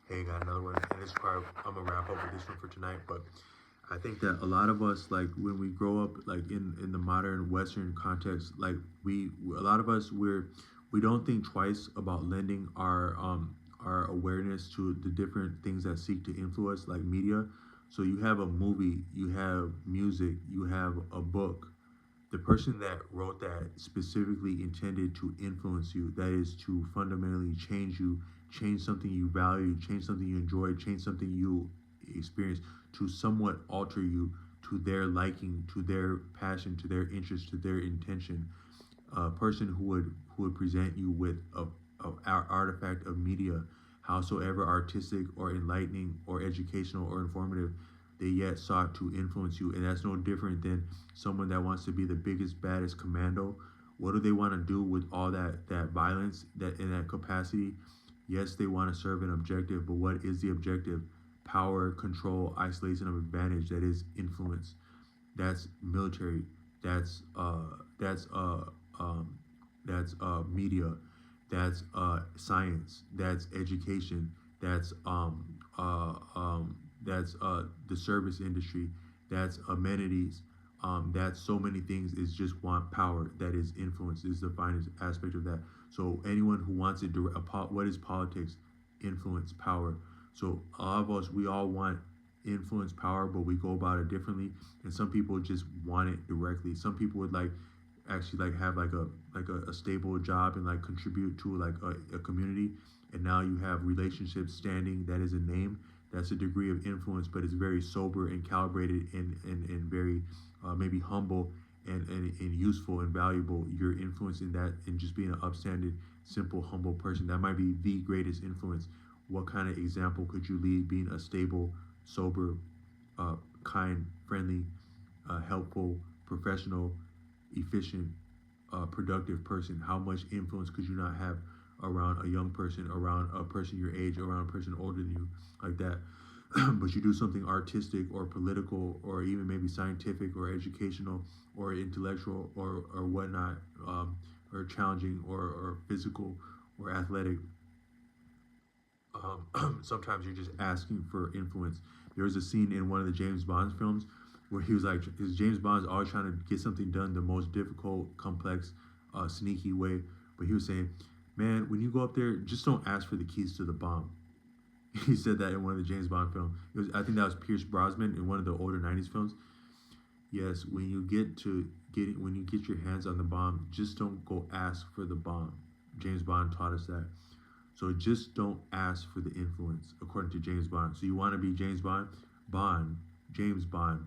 Hey, got another one, and this part I'm gonna wrap up with this one for tonight. But I think that a lot of us, like when we grow up, like in the modern Western context, like a lot of us, we don't think twice about lending our awareness to the different things that seek to influence, like media. So you have a movie, you have music, you have a book. The person that wrote that specifically intended to influence you, that is to fundamentally change you, change something you value, change something you enjoy, change something you experience, to somewhat alter you to their liking, to their passion, to their interest, to their intention. A person who would present you with a artifact of media, howsoever artistic or enlightening or educational or informative, they yet sought to influence you. And that's no different than someone that wants to be the biggest, baddest commando. What do they want to do with all that violence, that in that capacity? Yes, they want to serve an objective, but what is the objective? Power, control, isolation of advantage. That is influence. That's military. That's that's um, media. That's science. That's education. That's the service industry. That's amenities. That's so many things. Is just want power. That is influence. Is the finest aspect of that. So anyone who wants it, what is politics? Influence, power. So all of us, we all want influence, power, but we go about it differently. And some people just want it directly. Some people would like actually like have a stable job and like contribute to like a community. And now you have relationships standing. That is a name. That's a degree of influence, but it's very sober and calibrated and very maybe humble and useful and valuable. Your influence in that and just being an upstanding, simple, humble person, that might be the greatest influence. What kind of example could you lead being a stable, sober, kind, friendly, helpful, professional, efficient, productive person? How much influence could you not have around a young person, around a person your age, around a person older than you, like that? But you do something artistic or political or even maybe scientific or educational or intellectual or whatnot, or challenging or physical or athletic. Sometimes you're just asking for influence. There was a scene in one of the James Bond films where he was like, his James Bond's always trying to get something done the most difficult, complex, sneaky way. But he was saying, man, when you go up there, just don't ask for the keys to the bomb. He said that in one of the James Bond films. I think that was Pierce Brosnan in one of the older '90s films. Yes, when you get your hands on the bomb, just don't go ask for the bomb. James Bond taught us that. So just don't ask for the influence, according to James Bond. So you want to be James Bond, James Bond,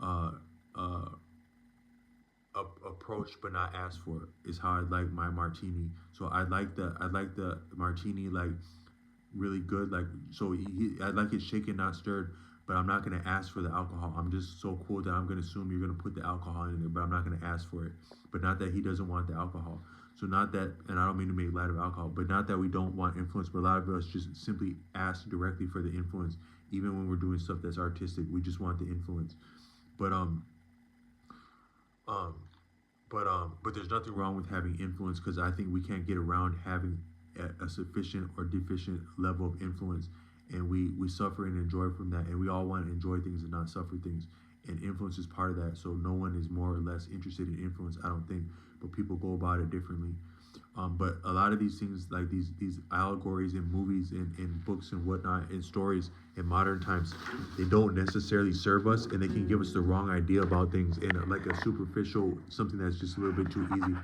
uh, uh, approach but not ask for it is how I like my martini. So I like the martini like really good. Like so, I like it shaken, not stirred. But I'm not gonna ask for the alcohol. I'm just so cool that I'm gonna assume you're gonna put the alcohol in there, but I'm not gonna ask for it. But not that he doesn't want the alcohol. So not that, and I don't mean to make light of alcohol, but not that we don't want influence. But a lot of us just simply ask directly for the influence, even when we're doing stuff that's artistic. We just want the influence. But um, but there's nothing wrong with having influence because I think we can't get around having a sufficient or deficient level of influence, and we suffer and enjoy from that, and we all want to enjoy things and not suffer things, and influence is part of that. So no one is more or less interested in influence, I don't think, but people go about it differently. But a lot of these things, like these allegories in movies and books and whatnot and stories in modern times, they don't necessarily serve us, and they can give us the wrong idea about things in like a superficial something that's just a little bit too easy.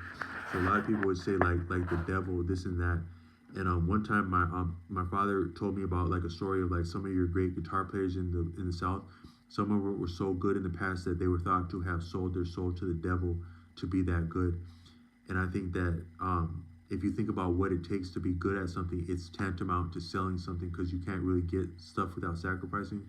So a lot of people would say like the devil, this and that. And one time my father told me about like a story of like some of your great guitar players in the South. Some of them were so good in the past that they were thought to have sold their soul to the devil to be that good. And I think that if you think about what it takes to be good at something, it's tantamount to selling something because you can't really get stuff without sacrificing.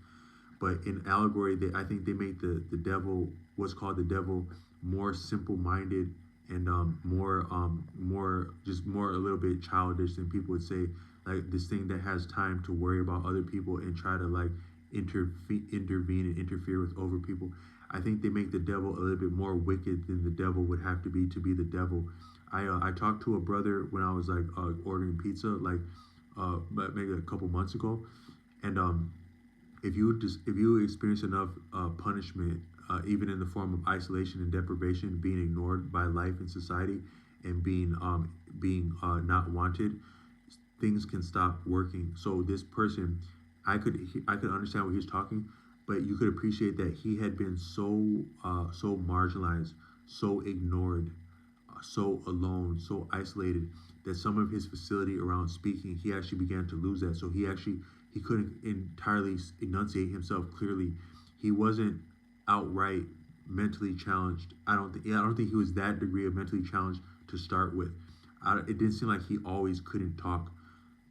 But in allegory, I think they make the devil, what's called the devil, more simple-minded and more a little bit childish than people would say. Like this thing that has time to worry about other people and try to like intervene and interfere with over people. I think they make the devil a little bit more wicked than the devil would have to be the devil. I talked to a brother when I was like ordering pizza, like maybe a couple months ago, and if you experience enough punishment, even in the form of isolation and deprivation, being ignored by life and society, and being not wanted, things can stop working. So this person, I could understand what he was talking, but you could appreciate that he had been so marginalized, so ignored, so alone, so isolated, that some of his facility around speaking, he actually began to lose that. So he couldn't entirely enunciate himself clearly. He wasn't outright mentally challenged. I don't think he was that degree of mentally challenged to start with. It didn't seem like he always couldn't talk,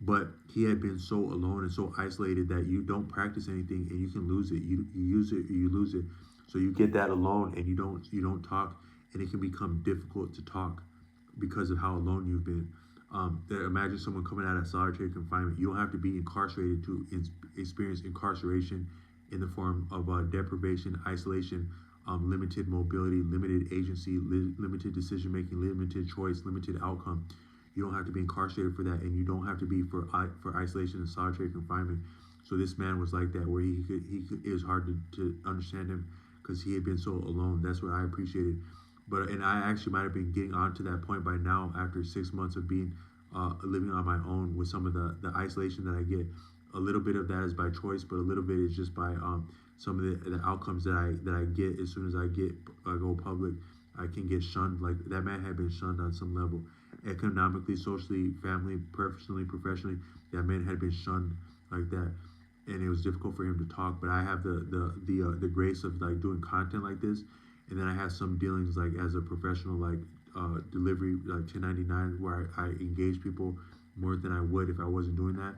but he had been so alone and so isolated that you don't practice anything and you can lose it. You use it or you lose it. So you get that alone and you don't talk, and it can become difficult to talk because of how alone you've been. Imagine someone coming out of solitary confinement. You don't have to be incarcerated to experience incarceration in the form of deprivation, isolation, limited mobility, limited agency, limited decision making, limited choice, limited outcome. You don't have to be incarcerated for that, and you don't have to be for isolation and solitary confinement. So this man was like that, where it was hard to understand him because he had been so alone. That's what I appreciated. And I actually might have been getting on to that point by now after 6 months of being living on my own with some of the isolation that I get. A little bit of that is by choice, but a little bit is just by some of the outcomes that I get as soon as I go public. I can get shunned. Like that man had been shunned on some level, economically, socially, family, personally, professionally. That man had been shunned like that, and it was difficult for him to talk. But I have the grace of like doing content like this, and then I have some dealings like as a professional, like delivery, like 1099, where I engage people more than I would if I wasn't doing that.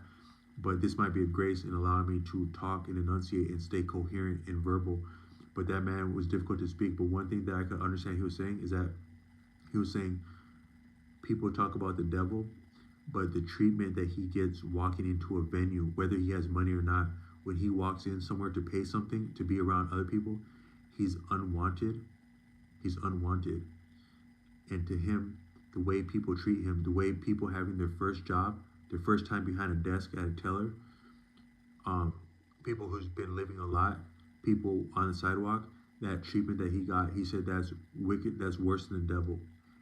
But this might be a grace in allowing me to talk and enunciate and stay coherent and verbal. But that man was difficult to speak. But one thing that I could understand he was saying is that he was saying people talk about the devil, but the treatment that he gets walking into a venue, whether he has money or not, when he walks in somewhere to pay something, to be around other people, he's unwanted. He's unwanted. And to him, the way people treat him, the way people having their first job, their first time behind a desk at a teller, people who's been living a lot, people on the sidewalk, that treatment that he got, he said that's wicked, that's worse than the devil.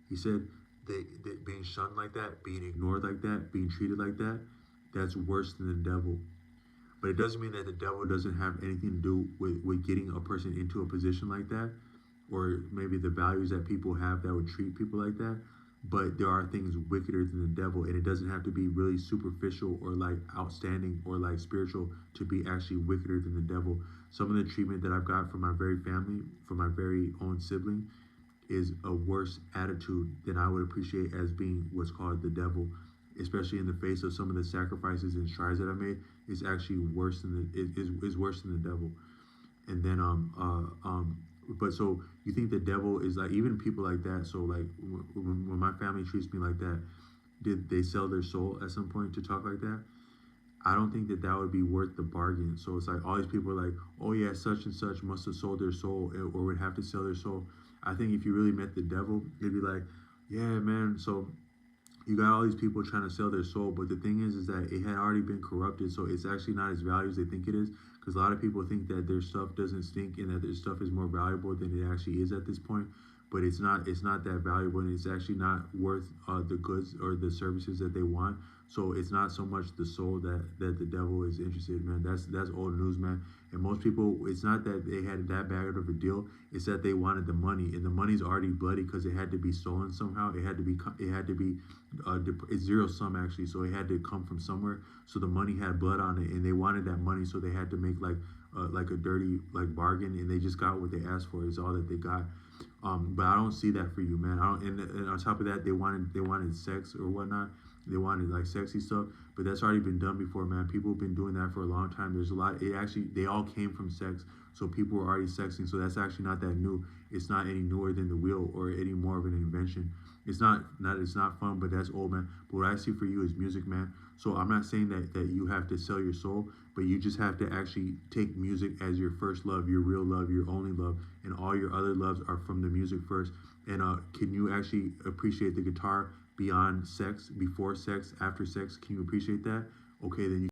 He said they being shunned like that, being ignored like that, being treated like that, that's worse than the devil. But it doesn't mean that the devil doesn't have anything to do with getting a person into a position like that, or maybe the values that people have that would treat people like that. But there are things wickeder than the devil, and it doesn't have to be really superficial or like outstanding or like spiritual to be actually wickeder than the devil. Some of the treatment that I've got from my very family, from my very own sibling, is a worse attitude than I would appreciate as being what's called the devil, especially in the face of some of the sacrifices and strides that I made. Is actually worse than is worse than the devil. And then but so you think the devil is like, even people like that? So like when my family treats me like that, did they sell their soul at some point to talk like that? I don't think that would be worth the bargain. So it's like all these people are like, oh yeah, such and such must have sold their soul or would have to sell their soul. I think if you really met the devil, it'd be like, yeah, man, so you got all these people trying to sell their soul, but the thing is that it had already been corrupted, so it's actually not as valuable as they think it is. Because a lot of people think that their stuff doesn't stink and that their stuff is more valuable than it actually is at this point. But it's not. It's not that valuable, and it's actually not worth the goods or the services that they want. So it's not so much the soul that the devil is interested in, man. That's old news, man. And most people, it's not that they had that bad of a deal. It's that they wanted the money, and the money's already bloody because it had to be stolen somehow. It had to be. It's zero sum actually, so it had to come from somewhere. So the money had blood on it, and they wanted that money, so they had to make like a dirty like bargain, and they just got what they asked for. Is all that they got. But I don't see that for you, man. I don't. And on top of that, they wanted sex or whatnot. They wanted like sexy stuff, but that's already been done before, man. People have been doing that for a long time. There's a lot. They all came from sex, so people were already sexing. So that's actually not that new. It's not any newer than the wheel or any more of an invention. It's not fun, but that's old, man. But what I see for you is music, man. So I'm not saying that you have to sell your soul, but you just have to actually take music as your first love, your real love, your only love, and all your other loves are from the music first. And can you actually appreciate the guitar beyond sex, before sex, after sex? Can you appreciate that? okay, then you